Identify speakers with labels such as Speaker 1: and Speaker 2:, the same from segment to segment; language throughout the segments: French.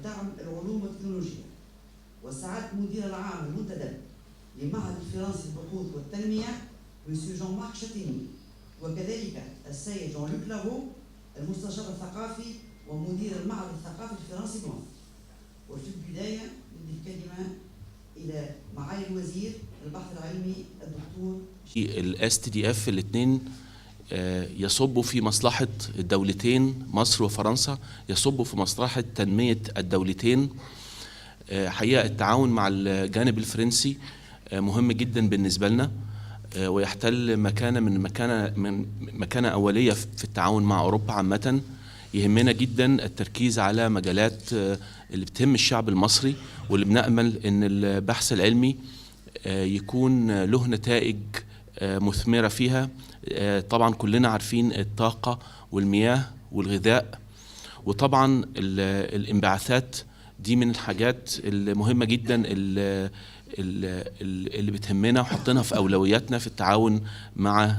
Speaker 1: دعم العلوم والتكنولوجيا، وسعادة المدير العام المنتدب لمعهد الفرنسي للبحوث والتنمية مسيو جون مارك شاتيني، وكذلك السيد جون لوك لافو المستشار الثقافي ومدير المعهد الثقافي الفرنسي بمصر. وفي البداية ندي الكلمة إلى معالي الوزير البحث العلمي الدكتور
Speaker 2: STDF الاثنين يصبوا في مصلحة الدولتين مصر وفرنسا، يصبوا في مصلحة تنمية الدولتين. حقيقة التعاون مع الجانب الفرنسي مهم جدا بالنسبة لنا، ويحتل مكانة أولية في التعاون مع أوروبا عامة. يهمنا جدا التركيز على مجالات اللي بتهم الشعب المصري، واللي بنأمل أن البحث العلمي يكون له نتائج مثمرة فيها. طبعا كلنا عارفين الطاقة والمياه والغذاء، وطبعا الانبعاثات دي من الحاجات المهمة جدا اللي بتهمنا وحطينها في أولوياتنا في التعاون مع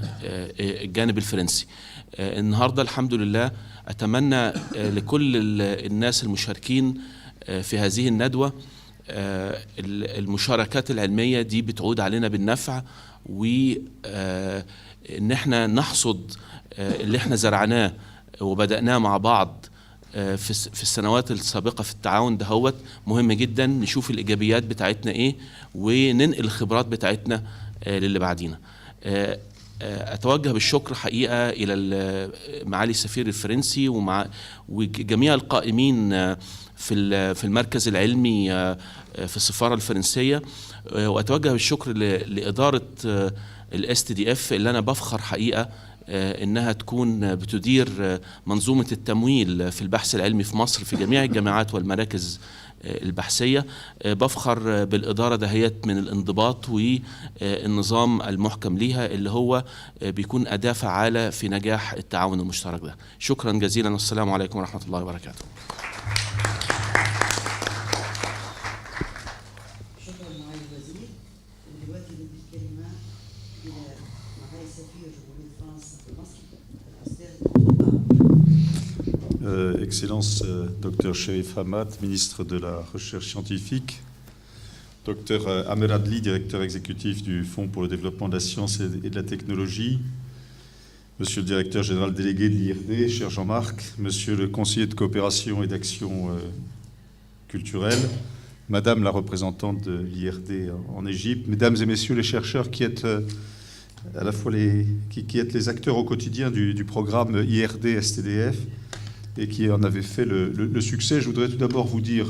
Speaker 2: الجانب الفرنسي. النهاردة الحمد لله أتمنى لكل الناس المشاركين في هذه الندوة المشاركات العلمية دي بتعود علينا بالنفع، وإن احنا نحصد اللي احنا زرعناه وبدأناه مع بعض في السنوات السابقة في التعاون دهوت. مهم جدا نشوف الإيجابيات بتاعتنا إيه وننقل الخبرات بتاعتنا للي بعدينا. أتوجه بالشكر حقيقة إلى معالي السفير الفرنسي وجميع القائمين في المركز العلمي في السفارة الفرنسية، وأتوجه بالشكر لإدارة STDF اللي أنا بفخر حقيقة إنها تكون بتدير منظومة التمويل في البحث العلمي في مصر في جميع الجامعات والمراكز البحثية. بفخر بالإدارة دهيت من الانضباط والنظام المحكم ليها اللي هو بيكون أداة فعالة في نجاح التعاون المشترك ده. شكرا جزيلا والسلام عليكم ورحمة الله وبركاته.
Speaker 1: شكرا معالي الوزير. ودلوقتي ندي الكلمة إلى معالي سفير جمهورية فرنسا في مصر الأستاذ
Speaker 3: Excellence Dr Cherif Hamad, ministre de la Recherche scientifique, Dr Amer Adli, directeur exécutif du Fonds pour le développement de la science et de la technologie, Monsieur le directeur général délégué de l'IRD, cher Jean-Marc, Monsieur le conseiller de coopération et d'action culturelle, Madame la représentante de l'IRD en Égypte, Mesdames et Messieurs les chercheurs qui êtes à la fois qui êtes les acteurs au quotidien du programme IRD STDF et qui en avait fait le succès. Je voudrais tout d'abord vous dire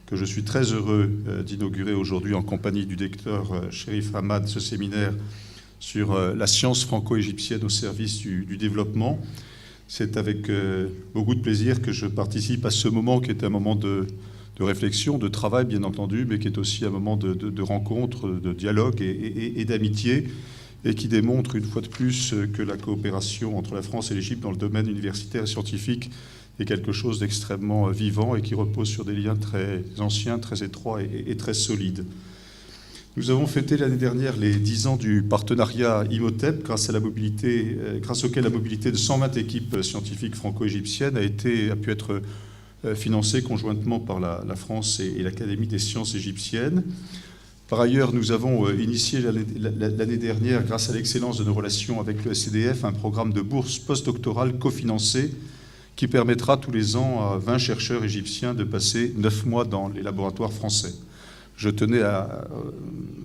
Speaker 3: que je suis très heureux d'inaugurer aujourd'hui en compagnie du docteur Cherif Hamad ce séminaire sur la science franco-égyptienne au service du développement. C'est avec beaucoup de plaisir que je participe à ce moment qui est un moment de réflexion, de travail bien entendu, mais qui est aussi un moment de rencontre, de dialogue et d'amitié, et qui démontre une fois de plus que la coopération entre la France et l'Égypte dans le domaine universitaire et scientifique est quelque chose d'extrêmement vivant et qui repose sur des liens très anciens, très étroits et très solides. Nous avons fêté l'année dernière les 10 ans du partenariat Imhotep, grâce auquel la mobilité de 120 équipes scientifiques franco-égyptiennes a pu être financée conjointement par la France et l'Académie des sciences égyptiennes. Par ailleurs, nous avons initié l'année dernière, grâce à l'excellence de nos relations avec le STDF, un programme de bourse postdoctorale cofinancé qui permettra tous les ans à 20 chercheurs égyptiens de passer 9 mois dans les laboratoires français. Je tenais à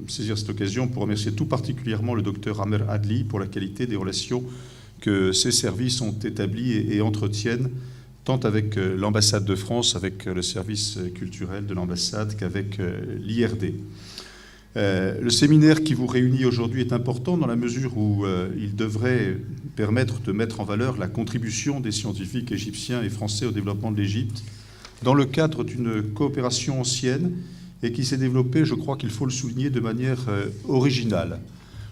Speaker 3: saisir cette occasion pour remercier tout particulièrement le docteur Amer Adli pour la qualité des relations que ces services ont établies et entretiennent, tant avec l'ambassade de France, avec le service culturel de l'ambassade, qu'avec l'IRD. Le séminaire qui vous réunit aujourd'hui est important dans la mesure où il devrait permettre de mettre en valeur la contribution des scientifiques égyptiens et français au développement de l'Égypte dans le cadre d'une coopération ancienne et qui s'est développée, je crois qu'il faut le souligner, de manière originale.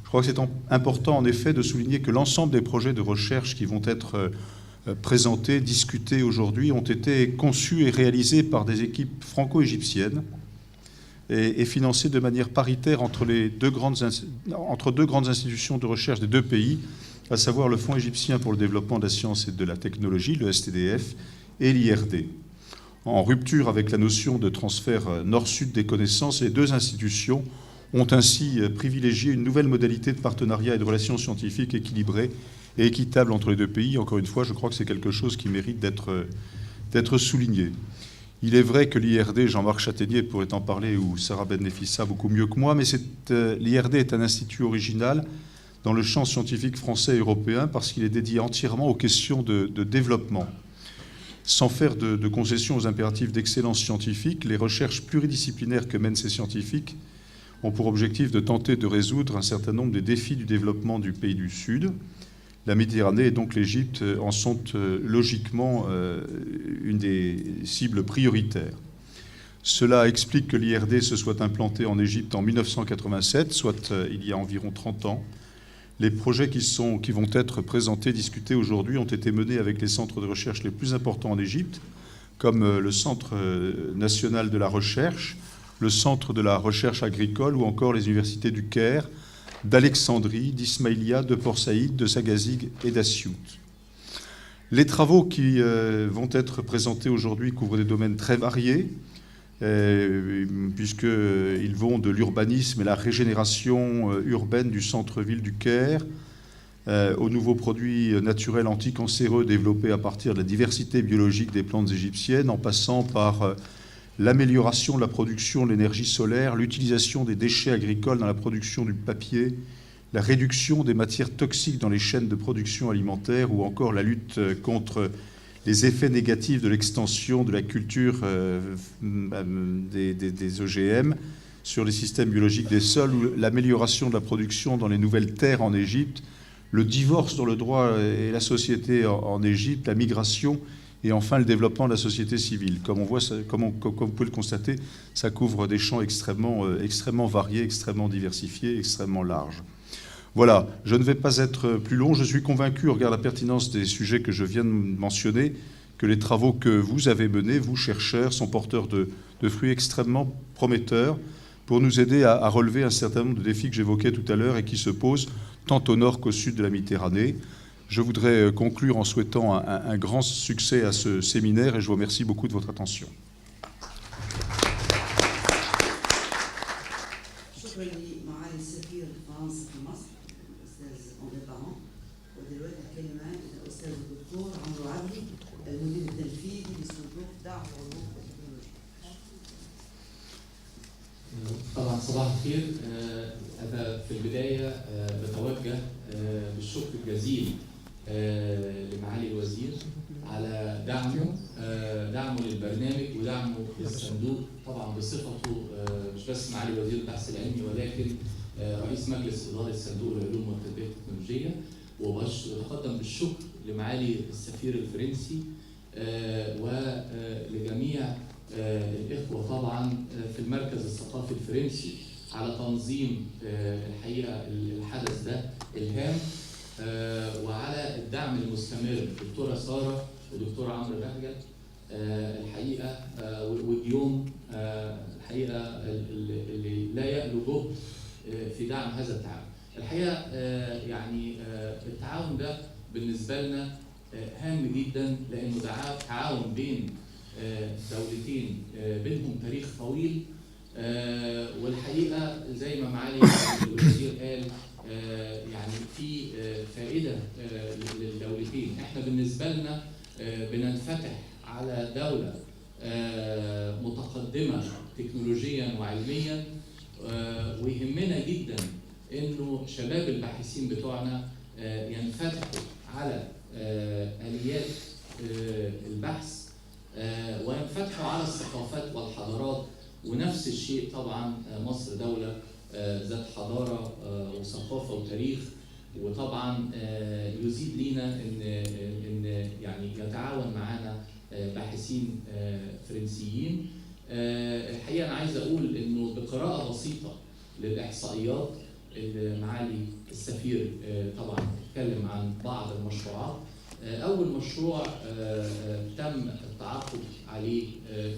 Speaker 3: Je crois que c'est important en effet de souligner que l'ensemble des projets de recherche qui vont être présentés, discutés aujourd'hui ont été conçus et réalisés par des équipes franco-égyptiennes et financé de manière paritaire entre deux grandes institutions de recherche des deux pays, à savoir le Fonds égyptien pour le développement de la science et de la technologie, le STDF, et l'IRD. en rupture avec la notion de transfert nord-sud des connaissances. Les deux institutions ont ainsi privilégié une nouvelle modalité de partenariat et de relations scientifiques équilibrées et équitables entre les deux pays. Encore une fois, je crois que c'est quelque chose qui mérite d'être souligné. Il est vrai que l'IRD, Jean-Marc Chataignier pourrait en parler, ou Sarah Ben-Nefissa beaucoup mieux que moi, mais l'IRD est un institut original dans le champ scientifique français et européen parce qu'il est dédié entièrement aux questions de développement. Sans faire de concessions aux impératifs d'excellence scientifique, les recherches pluridisciplinaires que mènent ces scientifiques ont pour objectif de tenter de résoudre un certain nombre des défis du développement du pays du Sud. La Méditerranée et donc l'Égypte en sont logiquement une des cibles prioritaires. Cela explique que l'IRD se soit implanté en Égypte en 1987, soit il y a environ 30 ans. Les projets qui vont être présentés, discutés aujourd'hui, ont été menés avec les centres de recherche les plus importants en Égypte, comme le Centre national de la recherche, le Centre de la recherche agricole ou encore les universités du Caire, d'Alexandrie, d'Ismaïlia, de Port Saïd, de Sagazig et d'Assiout. Les travaux qui vont être présentés aujourd'hui couvrent des domaines très variés, puisqu'ils vont de l'urbanisme et la régénération urbaine du centre-ville du Caire, aux nouveaux produits naturels anticancéreux développés à partir de la diversité biologique des plantes égyptiennes, en passant par l'amélioration de la production de l'énergie solaire, l'utilisation des déchets agricoles dans la production du papier, la réduction des matières toxiques dans les chaînes de production alimentaire ou encore la lutte contre les effets négatifs de l'extension de la culture des OGM sur les systèmes biologiques des sols, ou l'amélioration de la production dans les nouvelles terres en Égypte, le divorce dans le droit et la société en Égypte, la migration et enfin le développement de la société civile. Comme vous pouvez le constater, ça couvre des champs extrêmement variés, extrêmement diversifiés, extrêmement larges. Voilà, je ne vais pas être plus long. Je suis convaincu, au regard de la pertinence des sujets que je viens de mentionner, que les travaux que vous avez menés, vous chercheurs, sont porteurs de fruits extrêmement prometteurs pour nous aider à relever un certain nombre de défis que j'évoquais tout à l'heure et qui se posent tant au nord qu'au sud de la Méditerranée. Je voudrais conclure en souhaitant un grand succès à ce séminaire et je vous remercie beaucoup de votre attention.
Speaker 4: طبعا صباح الخير. أنا في البداية بتوجه بالشكر الجزيل لمعالي الوزير على دعمه للبرنامج ودعمه للصندوق، طبعا بصفته مش بس معالي وزير البحث العلمي ولكن رئيس مجلس إدارة صندوق العلوم والتربية التكنولوجية. وبتقدم بالشكر لمعالي السفير الفرنسي ولجميع الإخوة طبعا في المركز الثقافي الفرنسي على تنظيم الحقيقة الحدث ده الهام، وعلى الدعم المستمر دكتورة سارة ودكتورة عمرو بهجت الحقيقة، واليوم الحقيقة اللي لا يألو جهد في دعم هذا التعاون. الحقيقة يعني التعاون ده بالنسبة لنا هام جدا لأنه تعاون بين دولتين بينهم تاريخ طويل، والحقيقة زي ما معالي الوزير قال يعني في فائدة للدولتين. احنا بالنسبة لنا بننفتح على دولة متقدمة تكنولوجيا وعلميا، ويهمنا جدا انه شباب الباحثين بتوعنا ينفتحوا على آليات البحث وينفتحوا على الثقافات والحضارات. ونفس الشيء طبعا مصر دولة ذات حضارة وثقافة وتاريخ، وطبعا يزيد لينا ان يعني يتعاون معنا باحثين فرنسيين. الحقيقة أنا عايز أقول إنه بقراءة بسيطة للإحصائيات اللي معالي السفير طبعا اتكلم عن بعض المشروعات. أول مشروع تم التعاقد عليه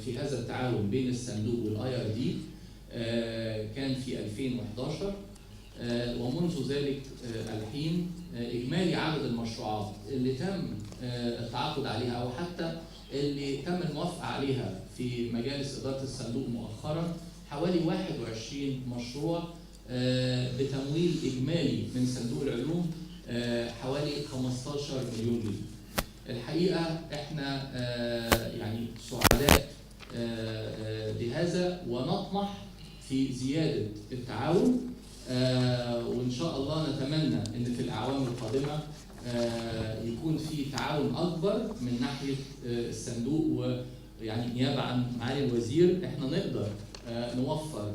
Speaker 4: في هذا التعاون بين الصندوق والIRD كان في 2011، ومنذ ذلك الحين إجمالي عدد المشروعات اللي تم التعاقد عليها أو حتى اللي تم الموافقة عليها في مجالس إدارة الصندوق مؤخرا حوالي 21 مشروع بتمويل إجمالي من صندوق العلوم حوالي 15 مليون جنيه. الحقيقة احنا يعني سعداء بهذا ونطمح في زيادة التعاون، وإن شاء الله نتمنى أن في الأعوام القادمة يكون في تعاون أكبر من ناحية الصندوق، ويعني نيابة عن معالي الوزير احنا نقدر نوفر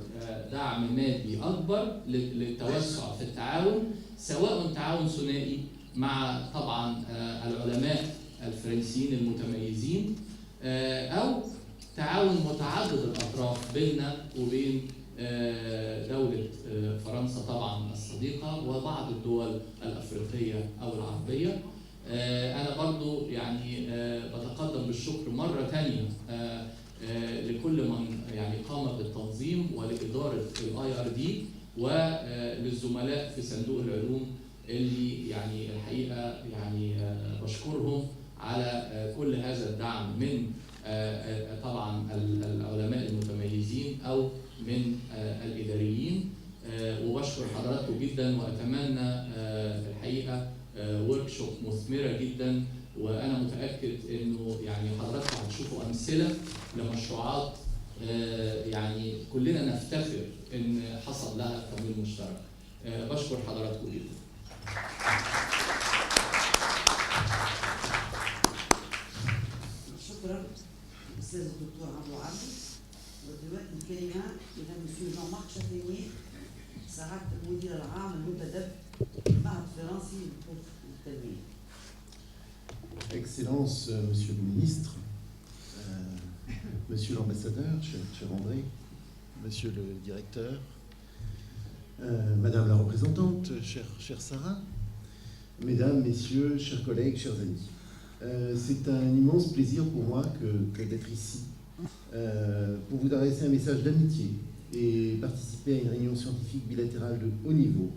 Speaker 4: دعم مادي أكبر للتوسع في التعاون، سواء تعاون ثنائي مع طبعا العلماء الفرنسيين المتميزين، أو تعاون متعدد الأطراف بيننا وبين دولة فرنسا طبعا الصديقة وبعض الدول الأفريقية أو العربية. أنا برضو يعني بتقدم بالشكر مرة تانية لكل من يعني قام بالتنظيم ولإدارة الIRD وللزملاء في صندوق العلوم اللي يعني الحقيقة يعني بشكرهم على كل هذا الدعم من طبعا العلماء المتميزين أو من الإداريين، وبشكر حضراتكم جدا وأتمنى الحقيقة وركشوب مثمرة جدا، وأنا متأكد إنه يعني حضراتكم هتشوفوا أمثلة لمشروعات يعني كلنا نفتخر إن حصل لها تمويل مشترك. بشكر حضراتكم جدا.
Speaker 1: شكرا أستاذ الدكتور عبد العزيز. ودلوقتي الكلمة إلى مسيو جان مارك شاتينيي سعادة المدير العام المنتدب للمعهد الفرنسي للتنمية.
Speaker 5: Excellences, Monsieur le Ministre, Monsieur l'Ambassadeur, cher André, Monsieur le Directeur, Madame la représentante, chère Sarah, Mesdames, Messieurs, chers collègues, chers amis. C'est un immense plaisir pour moi que d'être ici pour vous adresser un message d'amitié et participer à une réunion scientifique bilatérale de haut niveau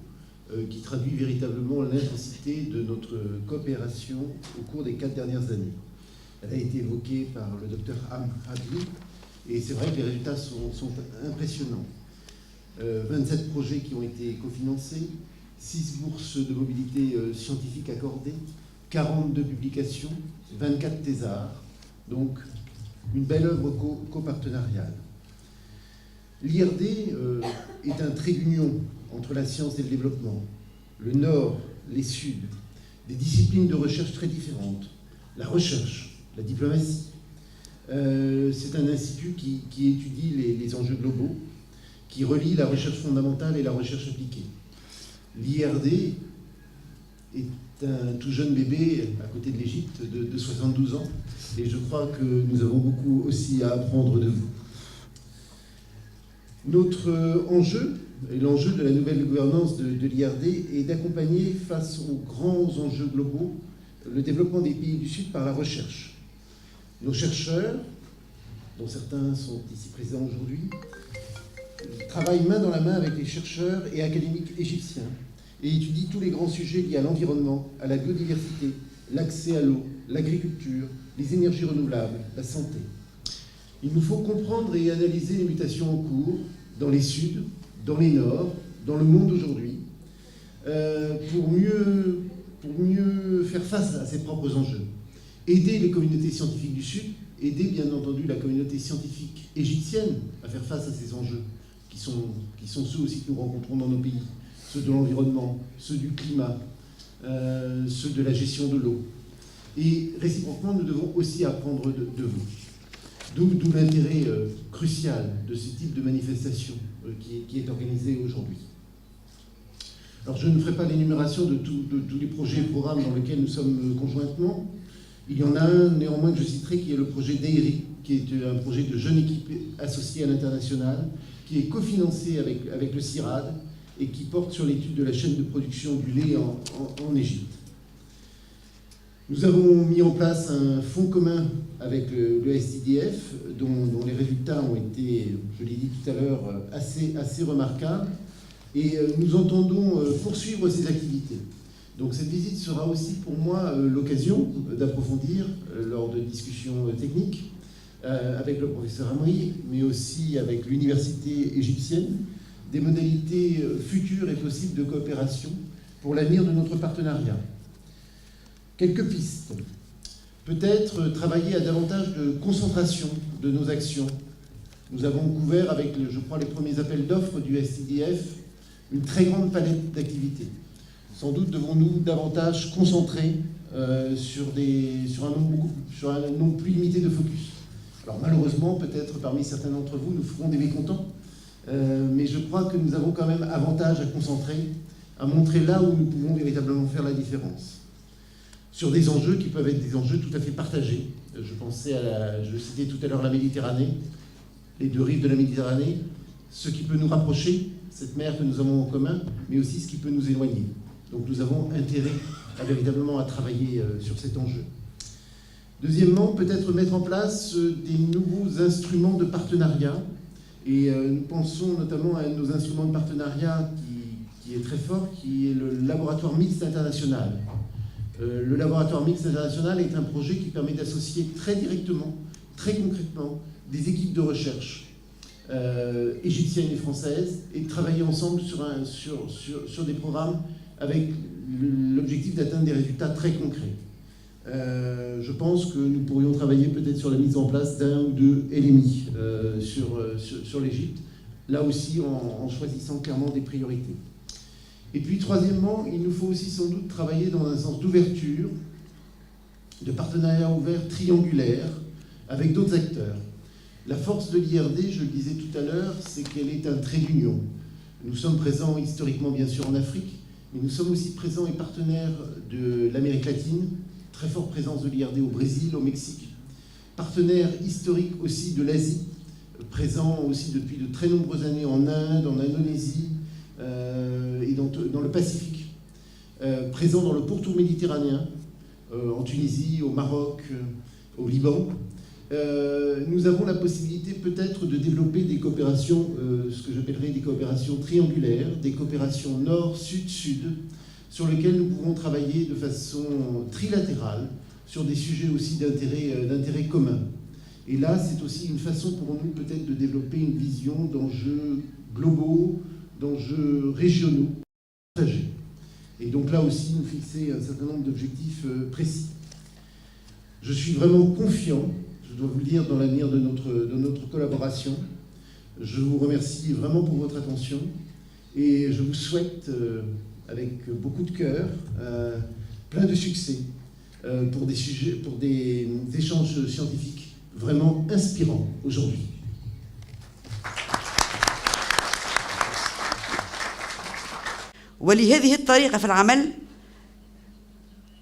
Speaker 5: qui traduit véritablement l'intensité de notre coopération au cours des 4 dernières années. Elle a été évoquée par le docteur Hadley et c'est vrai que les résultats sont impressionnants. 27 projets qui ont été cofinancés, 6 bourses de mobilité scientifique accordées, 42 publications, 24 thésards, donc une belle œuvre copartenariale. L'IRD est un trait d'union entre la science et le développement, le Nord, les Suds, des disciplines de recherche très différentes, la recherche, la diplomatie. C'est un institut qui étudie les enjeux globaux, qui relie la recherche fondamentale et la recherche appliquée. L'IRD est un tout jeune bébé à côté de l'Égypte de 72 ans, et je crois que nous avons beaucoup aussi à apprendre de vous. Notre enjeu, et l'enjeu de la nouvelle gouvernance de l'IRD, est d'accompagner face aux grands enjeux globaux le développement des pays du Sud par la recherche. Nos chercheurs, dont certains sont ici présents aujourd'hui, travaillent main dans la main avec les chercheurs et académiques égyptiens et étudient tous les grands sujets liés à l'environnement, à la biodiversité, l'accès à l'eau, l'agriculture, les énergies renouvelables, la santé. Il nous faut comprendre et analyser les mutations en cours dans les Suds, dans les Nords, dans le monde aujourd'hui, pour mieux faire face à ses propres enjeux. Aider les communautés scientifiques du Sud, aider bien entendu la communauté scientifique égyptienne à faire face à ces enjeux, qui sont ceux aussi que nous rencontrons dans nos pays, ceux de l'environnement, ceux du climat, ceux de la gestion de l'eau. Et réciproquement, nous devons aussi apprendre de vous. D'où l'intérêt crucial de ce type de manifestation qui est organisée aujourd'hui. Alors je ne ferai pas l'énumération de tous les projets et programmes dans lesquels nous sommes conjointement. Il y en a un néanmoins que je citerai qui est le projet DEIRI, qui est un projet de jeunes équipes associées à l'international, qui est cofinancé avec le CIRAD et qui porte sur l'étude de la chaîne de production du lait en Égypte. Nous avons mis en place un fonds commun avec le STDF, dont les résultats ont été, je l'ai dit tout à l'heure, assez remarquables. Et nous entendons poursuivre ces activités. Donc cette visite sera aussi pour moi l'occasion d'approfondir lors de discussions techniques avec le professeur Amri, mais aussi avec l'université égyptienne, des modalités futures et possibles de coopération pour l'avenir de notre partenariat. Quelques pistes. Peut-être travailler à davantage de concentration de nos actions. Nous avons couvert avec, je crois, les premiers appels d'offres du STDF une très grande palette d'activités. Sans doute devons-nous davantage concentrer sur un nombre plus limité de focus. Alors malheureusement, peut-être parmi certains d'entre vous, nous ferons des mécontents, mais je crois que nous avons quand même avantage à concentrer, à montrer là où nous pouvons véritablement faire la différence. Sur des enjeux qui peuvent être des enjeux tout à fait partagés. Je citais tout à l'heure la Méditerranée, les deux rives de la Méditerranée, ce qui peut nous rapprocher, cette mer que nous avons en commun, mais aussi ce qui peut nous éloigner. Donc nous avons intérêt véritablement à travailler sur cet enjeu. Deuxièmement, peut-être mettre en place des nouveaux instruments de partenariat. Et nous pensons notamment à un de nos instruments de partenariat qui est très fort, qui est le laboratoire mixte international. Le laboratoire mixte international est un projet qui permet d'associer très directement, très concrètement, des équipes de recherche égyptiennes et françaises et de travailler ensemble sur des programmes avec l'objectif d'atteindre des résultats très concrets. Je pense que nous pourrions travailler peut-être sur la mise en place d'un ou deux LMI sur l'Égypte, là aussi en choisissant clairement des priorités. Et puis troisièmement, il nous faut aussi sans doute travailler dans un sens d'ouverture, de partenariat ouvert triangulaire avec d'autres acteurs. La force de l'IRD, je le disais tout à l'heure, c'est qu'elle est un trait d'union. Nous sommes présents historiquement bien sûr en Afrique, mais nous sommes aussi présents et partenaires de l'Amérique latine, très forte présence de l'IRD au Brésil, au Mexique, partenaire historique aussi de l'Asie, présent aussi depuis de très nombreuses années en Inde, en Indonésie et dans le Pacifique, présent dans le pourtour méditerranéen, en Tunisie, au Maroc, au Liban. Nous avons la possibilité peut-être de développer des coopérations, ce que j'appellerais des coopérations triangulaires, des coopérations nord-sud-sud, sur lesquelles nous pouvons travailler de façon trilatérale sur des sujets aussi d'intérêt commun. Et là, c'est aussi une façon pour nous peut-être de développer une vision d'enjeux globaux, d'enjeux régionaux partagés. Et donc là aussi, nous fixer un certain nombre d'objectifs précis. Je suis vraiment confiant, je dois vous le dire, dans l'avenir de notre collaboration. Je vous remercie vraiment pour votre attention et je vous souhaite, avec beaucoup de cœur, plein de succès pour des échanges scientifiques vraiment inspirants aujourd'hui.
Speaker 1: ولهذه الطريقة في العمل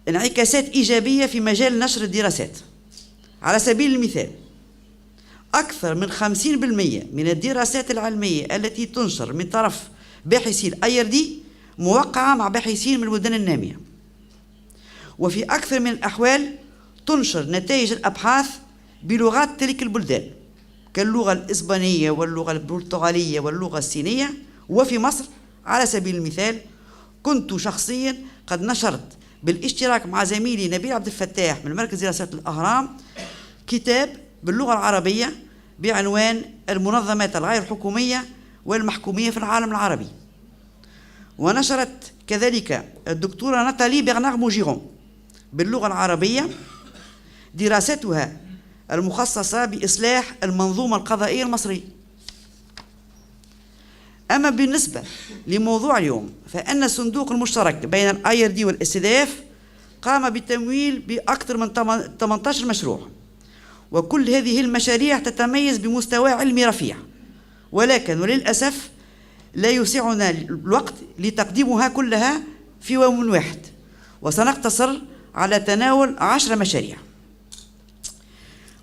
Speaker 1: انعكاسات إيجابية في مجال نشر الدراسات. على سبيل المثال، أكثر من 50% من الدراسات العلمية التي تنشر من طرف باحثي IRD موقعة مع باحثين من البلدان النامية. وفي أكثر من الأحوال تنشر نتائج الأبحاث بلغات تلك البلدان كاللغة الإسبانية واللغة البرتغالية واللغة الصينية. وفي مصر على سبيل المثال كنت شخصيا قد نشرت بالاشتراك مع زميلي نبيل عبد الفتاح من مركز دراسات الأهرام كتاب باللغة العربية بعنوان المنظمات الغير حكومية والمحكومية في العالم العربي. ونشرت كذلك الدكتورة ناتالي برنار موجيرون باللغة العربية دراستها المخصصة بإصلاح المنظومة القضائية المصرية. أما بالنسبة لموضوع اليوم فإن الصندوق المشترك بين IRD والاستداف قام بالتمويل بأكثر من 18 مشروع، وكل هذه المشاريع تتميز بمستوى علمي رفيع، وللأسف لا يسعنا الوقت لتقديمها كلها في يوم واحد، وسنقتصر على تناول 10 مشاريع.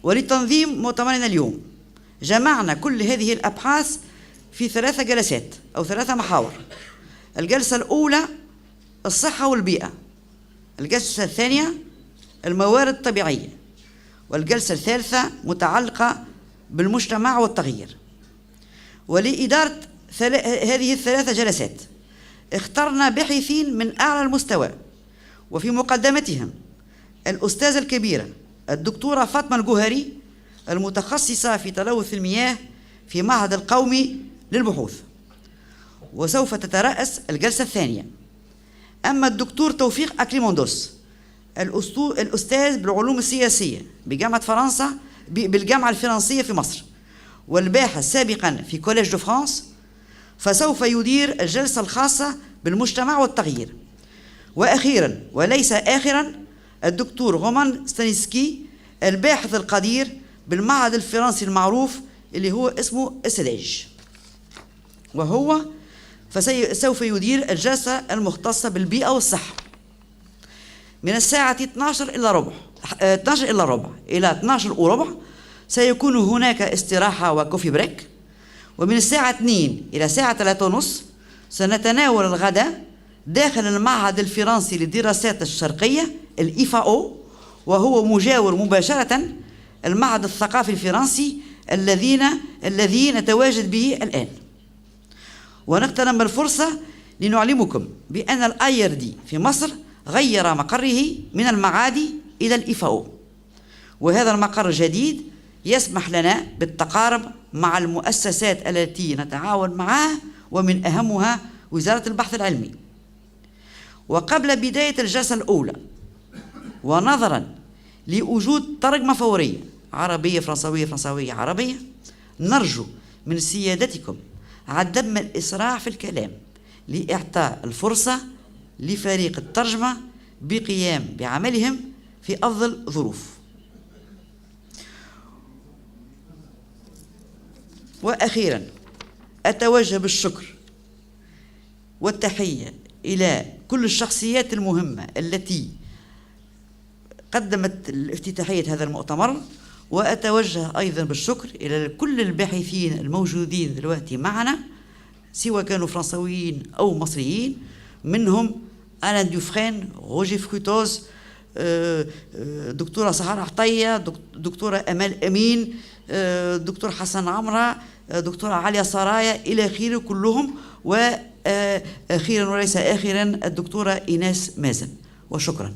Speaker 1: ولتنظيم مؤتمرنا اليوم جمعنا كل هذه الأبحاث في 3 جلسات أو 3 محاور. الجلسة الأولى الصحة والبيئة، الجلسة الثانية الموارد الطبيعية، والجلسة الثالثة متعلقة بالمجتمع والتغيير. ولإدارة هذه ال3 جلسات اخترنا باحثين من أعلى المستوى وفي مقدمتهم الأستاذة الكبيرة الدكتورة فاطمة الجوهري المتخصصة في تلوث المياه في معهد القومي للبحوث، وسوف تترأس الجلسة الثانية. أما الدكتور توفيق أكليموندوس الأستاذ بالعلوم السياسية بجامعة فرنسا بالجامعة الفرنسية في مصر، والباحث سابقا في كوليج دو فرانس، فسوف يدير الجلسة الخاصة بالمجتمع والتغيير. وأخيرا وليس آخرا الدكتور رومان ستانيسكي الباحث القدير بالمعهد الفرنسي المعروف اللي هو اسمه إسلاج، وهو فسوف يدير الجلسة المختصة بالبيئة والصحة من الساعة 12 إلا ربع إلى 12 وربع. سيكون هناك استراحة وكوفي بريك. ومن الساعة 2 إلى ساعة 3:30 سنتناول الغداء داخل المعهد الفرنسي للدراسات الشرقية الإيفاو، وهو مجاور مباشرة المعهد الثقافي الفرنسي الذي نتواجد به الآن. ونغتنم الفرصة لنعلمكم بأن الIRD في مصر غير مقره من المعادي إلى الإيفاو، وهذا المقر الجديد يسمح لنا بالتقارب مع المؤسسات التي نتعاون معها، ومن أهمها وزارة البحث العلمي. وقبل بداية الجلسة الأولى، ونظرا لوجود ترجمة فورية عربية فرنسوية فرنسوية عربية، نرجو من سيادتكم عدم الإسراع في الكلام لإعطاء الفرصة لفريق الترجمة بقيام بعملهم في أفضل ظروف. وأخيرا أتوجه بالشكر والتحية إلى كل الشخصيات المهمة التي قدمت الافتتاحية هذا المؤتمر، وأتوجه أيضا بالشكر إلى كل الباحثين الموجودين دلوقتي معنا سواء كانوا فرنسويين أو مصريين، منهم ألان دوفرين، روجي فروتوز، دكتورة سهر عطية، دكتورة أمال أمين، دكتور حسن عمرة، دكتورة عليا سرايا إلى آخره كلهم. وأخيرا وليس آخرا الدكتورة إيناس مازن. وشكرا.